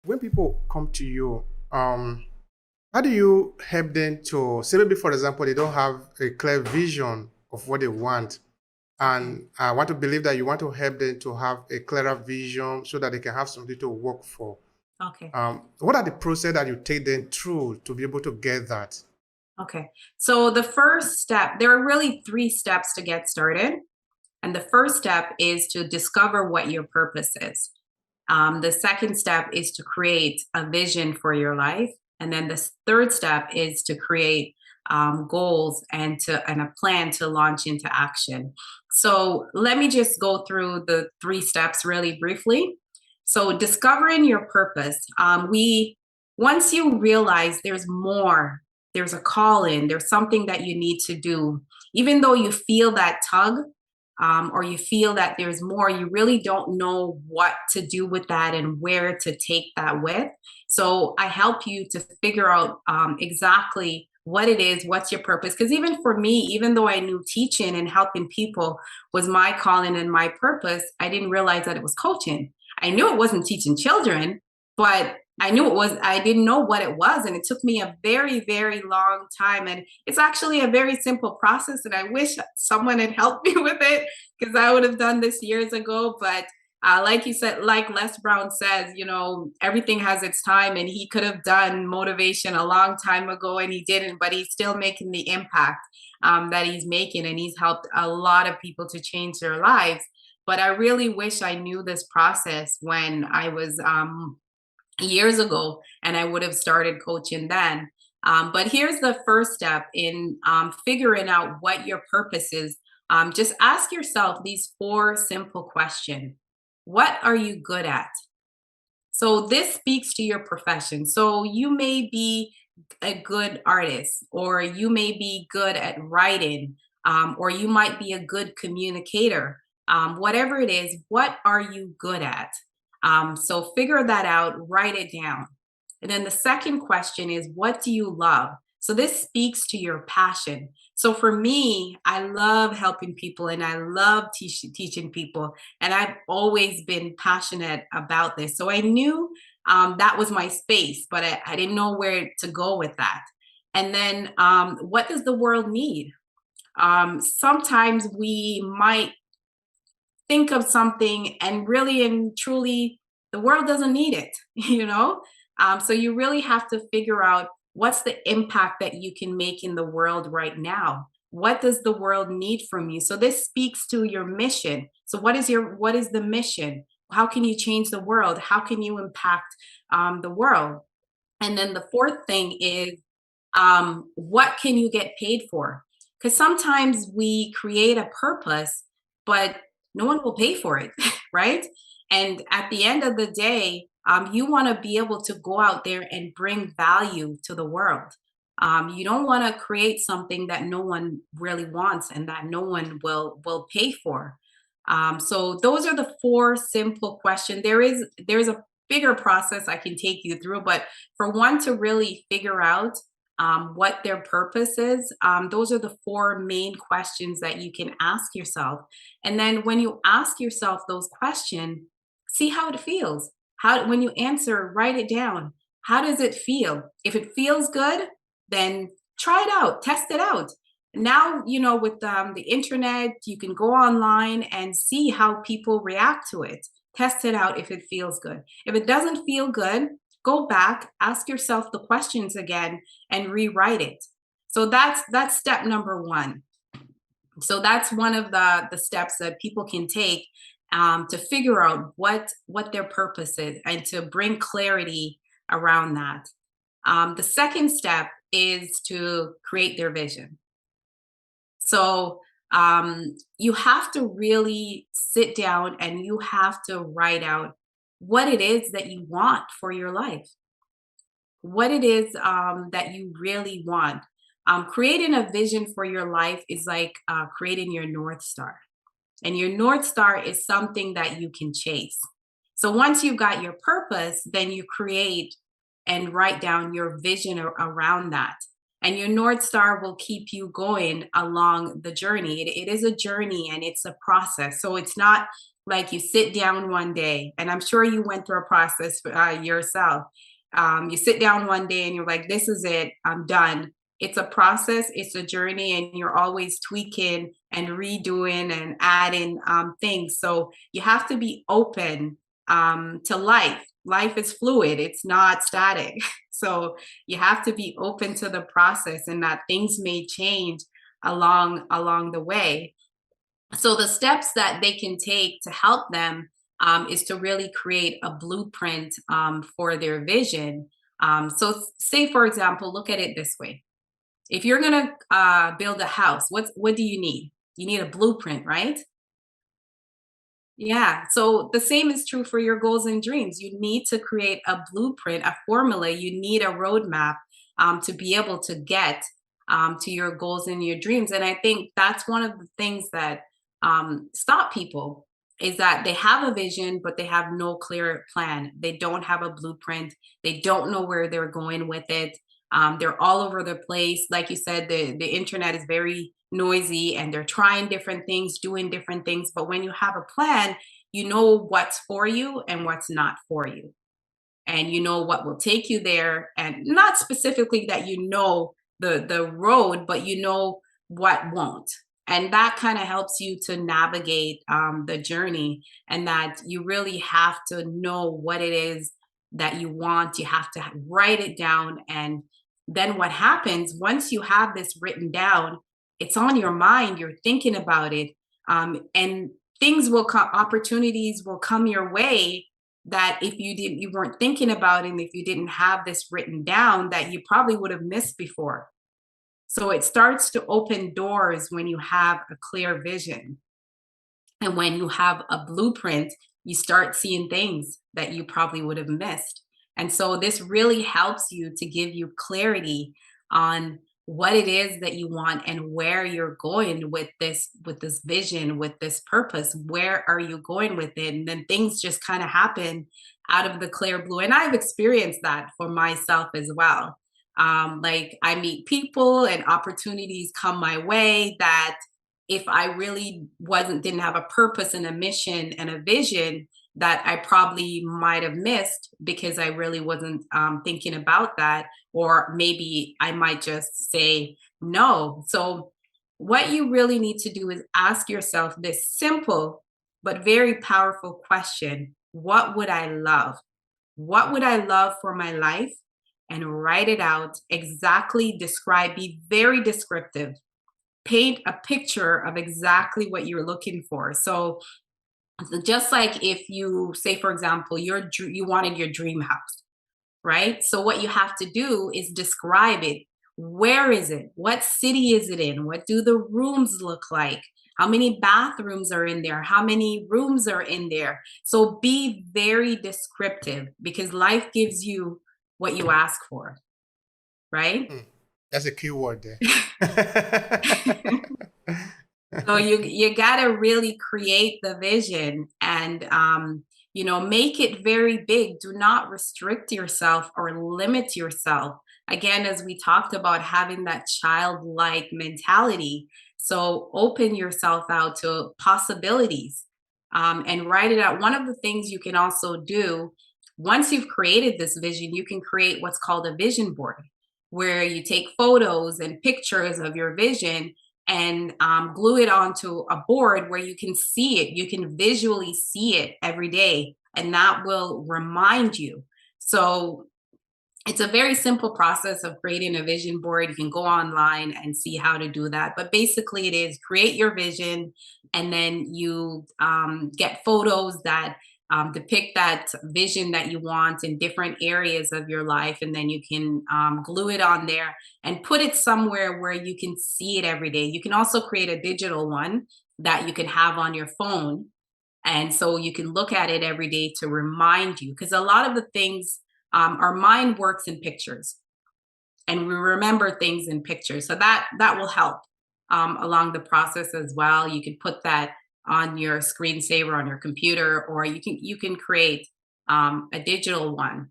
When people come to you, how do you help them to say maybe for example they don't have a clear vision of what they want, Okay. and I want to believe that you want to help them to have a clearer vision so that they can have something to work for. Okay. What are the process that you take them through to be able to get that? Okay. So the first step, there are really three steps to get started. And the first step is to discover what your purpose is. The second step is to create a vision for your life. And then the third step is to create goals and a plan to launch into action. So let me just go through the three steps really briefly. So discovering your purpose. We Once you realize there's more, there's a call in, there's something that you need to do, even though you feel that tug, or you feel that there's more, you really don't know what to do with that and where to take that with. So I help you to figure out exactly what it is, what's your purpose. Because even for me, even though I knew teaching and helping people was my calling and my purpose, I didn't realize that it was coaching. I knew it wasn't teaching children, but I knew it was, I didn't know what it was. And it took me a very, very long time. And it's actually a very simple process. And I wish someone had helped me with it because I would have done this years ago. But like you said, like Les Brown says, everything has its time, and he could have done motivation a long time ago and he didn't, but he's still making the impact that he's making, and he's helped a lot of people to change their lives. But I really wish I knew this process when I was years ago, and I would have started coaching then. But here's the first step in figuring out what your purpose is. Just ask yourself these four simple questions. What are you good at? So this speaks to your profession. So you may be a good artist, or you may be good at writing, or you might be a good communicator. Whatever it is, what are you good at? So figure that out, write it down. And then the second question is, what do you love? So this speaks to your passion. So for me, I love helping people and I love teaching people. And I've always been passionate about this. So I knew that was my space, but I didn't know where to go with that. And then what does the world need? Sometimes we might think of something and really and truly the world doesn't need it, so you really have to figure out what's the impact that you can make in the world right now. What does the world need from you? So this speaks to your mission. So what is the mission? How can you change the world? How can you impact the world? And then the fourth thing is, what can you get paid for? Because sometimes we create a purpose, but no one will pay for it, right? And at the end of the day, you want to be able to go out there and bring value to the world. You don't want to create something that no one really wants and that no one will pay for. So those are the four simple questions. There's a bigger process I can take you through, but for one to really figure out what their purpose is, those are the four main questions that you can ask yourself. And then when you ask yourself those questions, see how it feels. How when you answer, write it down. How does it feel? If it feels good, then try it out, test it out. Now, with the internet, you can go online and see how people react to it. Test it out if it feels good. If it doesn't feel good, go back, ask yourself the questions again, and rewrite it. So that's step number one. So that's one of the steps that people can take to figure out what their purpose is and to bring clarity around that. The second step is to create their vision. So you have to really sit down and you have to write out what it is that you want for your life, what it is that you really want. Creating a vision for your life is like creating your North Star. And your North Star is something that you can chase. So once you've got your purpose, then you create and write down your vision around that. And your North Star will keep you going along the journey. It is a journey and it's a process. So it's not Like you sit down one day, and I'm sure you went through a process yourself. You sit down one day and you're like, this is it, I'm done. It's a process, it's a journey, and you're always tweaking and redoing and adding things. So you have to be open to life. Life is fluid, it's not static. So you have to be open to the process and that things may change along the way. So the steps that they can take to help them is to really create a blueprint for their vision. So say, for example, look at it this way. If you're going to build a house, what do you need? You need a blueprint, right? Yeah. So the same is true for your goals and dreams. You need to create a blueprint, a formula. You need a roadmap to be able to get to your goals and your dreams. And I think that's one of the things that stop people is that they have a vision, but they have no clear plan. They don't have a blueprint. They don't know where they're going with it. They're all over the place. Like you said, the internet is very noisy and they're trying different things, doing different things. But when you have a plan, you know what's for you and what's not for you. And you know what will take you there. And not specifically that you know the road, but you know what won't. And that kind of helps you to navigate the journey, and that you really have to know what it is that you want. You have to write it down. And then what happens once you have this written down, it's on your mind, you're thinking about it. And things will come, opportunities will come your way that if you weren't thinking about it, and if you didn't have this written down, that you probably would have missed before. So it starts to open doors when you have a clear vision. And when you have a blueprint, you start seeing things that you probably would have missed. And so this really helps you to give you clarity on what it is that you want and where you're going with this vision, with this purpose. Where are you going with it? And then things just kind of happen out of the clear blue. And I've experienced that for myself as well. Like I meet people and opportunities come my way that if I really didn't have a purpose and a mission and a vision, that I probably might have missed because I really wasn't thinking about that, or maybe I might just say no. So what you really need to do is ask yourself this simple but very powerful question: what would I love? What would I love for my life? And write it out, exactly describe, be very descriptive, paint a picture of exactly what you're looking for. So just like if you say, for example, you wanted your dream house, right? So what you have to do is describe it. Where is it? What city is it in? What do the rooms look like? How many bathrooms are in there? How many rooms are in there? So be very descriptive, because life gives you what you ask for, right? Hmm. That's a key word there. So you got to really create the vision, and make it very big. Do not restrict yourself or limit yourself. Again, as we talked about, having that childlike mentality. So open yourself out to possibilities, and write it out. One of the things you can also do once you've created this vision, you can create what's called a vision board, where you take photos and pictures of your vision and glue it onto a board where you can see it. You can visually see it every day, and that will remind you. So it's a very simple process of creating a vision board. You can go online and see how to do that. But basically, it is create your vision, and then you get photos that depict that vision that you want in different areas of your life. And then you can glue it on there and put it somewhere where you can see it every day. You can also create a digital one that you can have on your phone. And so you can look at it every day to remind you, because a lot of the things, our mind works in pictures, and we remember things in pictures. So that will help along the process as well. You can put that on your screensaver on your computer, or you can create a digital one.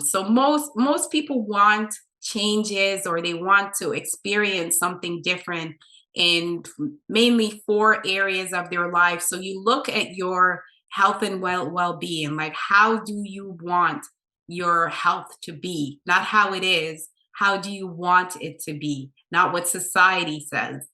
So most people want changes, or they want to experience something different in mainly 4 areas of their life. So you look at your health and well-being, like how do you want your health to be? Not how it is, how do you want it to be? Not what society says.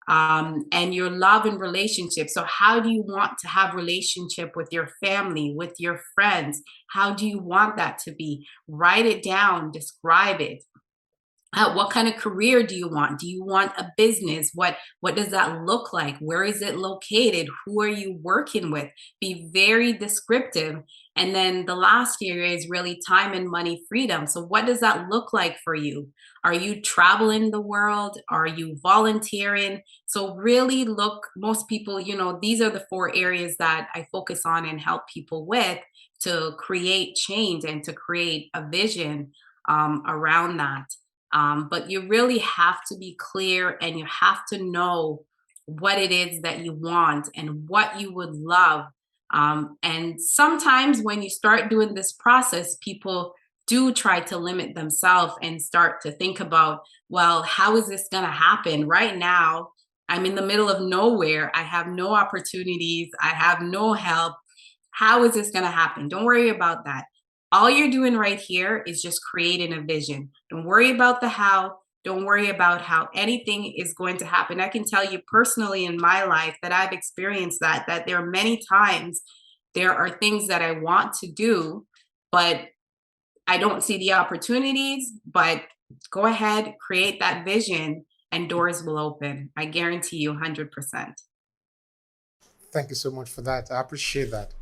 And your love and relationship. So how do you want to have relationship with your family, with your friends? How do you want that to be? Write it down, describe it. What kind of career do you want? Do you want a business? What does that look like? Where is it located? Who are you working with? Be very descriptive. And then the last area is really time and money freedom. So what does that look like for you? Are you traveling the world? Are you volunteering? So really look, most people, these are the 4 areas that I focus on and help people with to create change and to create a vision around that. But you really have to be clear and you have to know what it is that you want and what you would love. And sometimes when you start doing this process, people do try to limit themselves and start to think about, well, how is this going to happen? Right now, I'm in the middle of nowhere. I have no opportunities. I have no help. How is this going to happen? Don't worry about that. All you're doing right here is just creating a vision. Don't worry about the how. Don't worry about how anything is going to happen. I can tell you personally in my life that I've experienced that there are many times there are things that I want to do, but I don't see the opportunities. But go ahead, create that vision, and doors will open. I guarantee you 100%. Thank you so much for that. I appreciate that.